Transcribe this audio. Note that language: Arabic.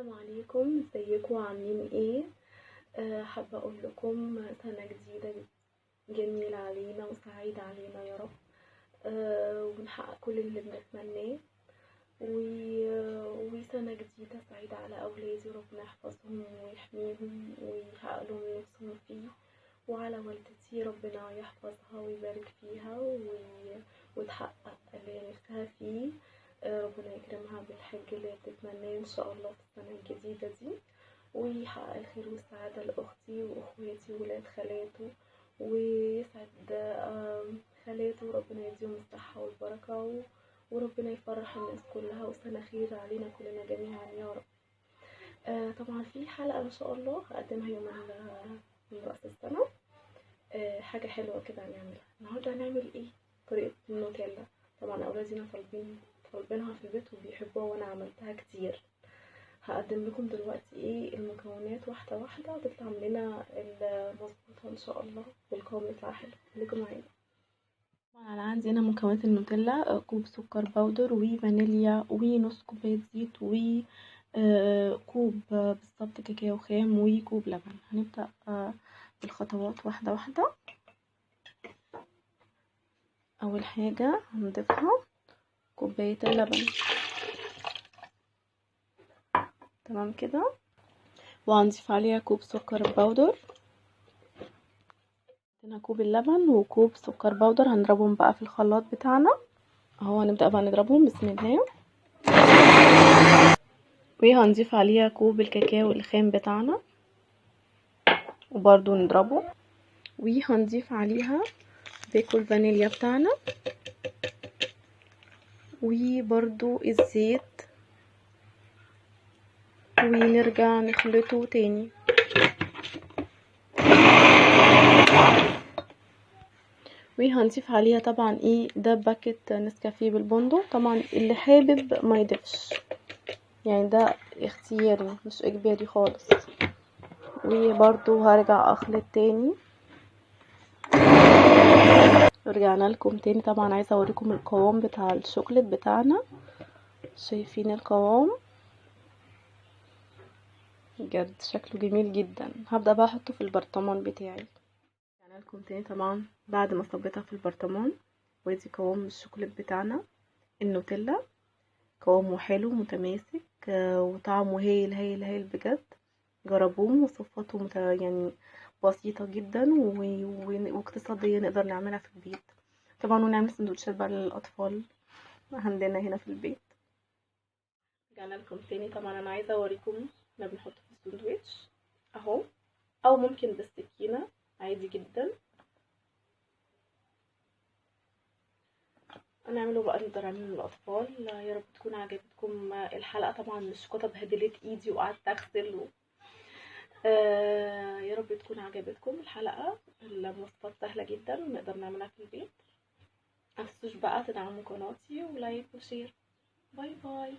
السلام عليكم، ازيكم عاملين ايه؟ حابة اقول لكم سنة جديدة جميلة علينا وسعيدة علينا يا رب. ونحقق كل اللي بنتمناه وسنة جديدة سعيدة على اولادي، وربنا يحفظهم ويحميهم ويحقق لهم اللي نفسهم فيه، وعلى والدتي ربنا يحفظها ويبارك فيها وتحقق اللي نفسها فيه. ربنا يكرمها بالحج اللي بتتمناه ان شاء الله في السنة الجديدة دي، ويحقق الخير والسعادة لأختي وأخواتي وولاد خالاته، ويسعد خالاته، وربنا يديهم الصحة والبركة وربنا يفرح الناس كلها، وسنة خير علينا كلنا جميعا يا رب. طبعا في حلقة ان شاء الله هقدمها يوم رأس السنة. حاجة حلوة كده هنعملها النهاردة. هنعمل ايه؟ طريقة النوتيلا. طبعا اولادنا طالبينها في البيت وبيحبوها، وانا عملتها كتير. هقدم لكم دلوقتي ايه المكونات واحدة واحدة، وتطلع لنا المظبوطة ان شاء الله، والقوام يطلع حلو. خليكم معايا. طبعا انا عندي هنا مكونات النوتيلا: كوب سكر باودر وفانيليا ونص كوباية زيت وكوب بالظبط كاكاو خام وكوب لبن. هنبدأ بالخطوات واحدة واحدة. اول حاجة هنضيفها كوباية اللبن، تمام كده، وهنضيف عليها كوب سكر باودر. هنا كوب اللبن وكوب سكر باودر هنضربهم بقى في الخلاط بتاعنا اهو. هنبدأ بقى نضربهم بسم الله. وهنضيف عليها كوب الكاكاو الخام بتاعنا وبرضو نضربه. وهنضيف عليها باكو الفانيليا بتاعنا وبرضو الزيت، ونرجع نخلطه تاني. وهنضيف عليها طبعا ده باكت نسكافيه بالبندق. طبعا اللي حابب ما يضيفش، يعني ده اختياري مش اجباري خالص. وبرضو هرجع اخلط تاني. رجعنا لكم تاني. طبعا عايزه اوريكم القوام بتاع الشوكليت بتاعنا. شايفين القوام؟ بجد شكله جميل جدا. هبدأ بقى احطه في البرطمان بتاعي. رجعنا لكم تاني طبعا بعد ما صبيتها في البرطمان. وادي قوام الشوكليت بتاعنا النوتيلا. قوامه حلو متماسك وطعمه هايل هايل هايل بجد. جربوه. وصفاته يعني بسيطة جدا واقتصادية، نقدر نعملها في البيت طبعا، ونعمل سندوتشات بقى للأطفال عندنا هنا في البيت. رجعنا لكم تاني. طبعا انا عايزة اوريكم احنا بنحطه في الساندوتش اهو، او ممكن بالسكينة عادي جدا. هنعمله بقى، نقدر نعمله للأطفال. يا رب تكون عجبتكم الحلقة. طبعا الشوكولاتة بهدلت ايدي وقعدت اغسل يا رب تكون عجبتكم الحلقة. المواصفات سهلة جدا ونقدر نعملها في البيت. متنسوش بقى تدعموا قناتي ولايك وشير. باي باي.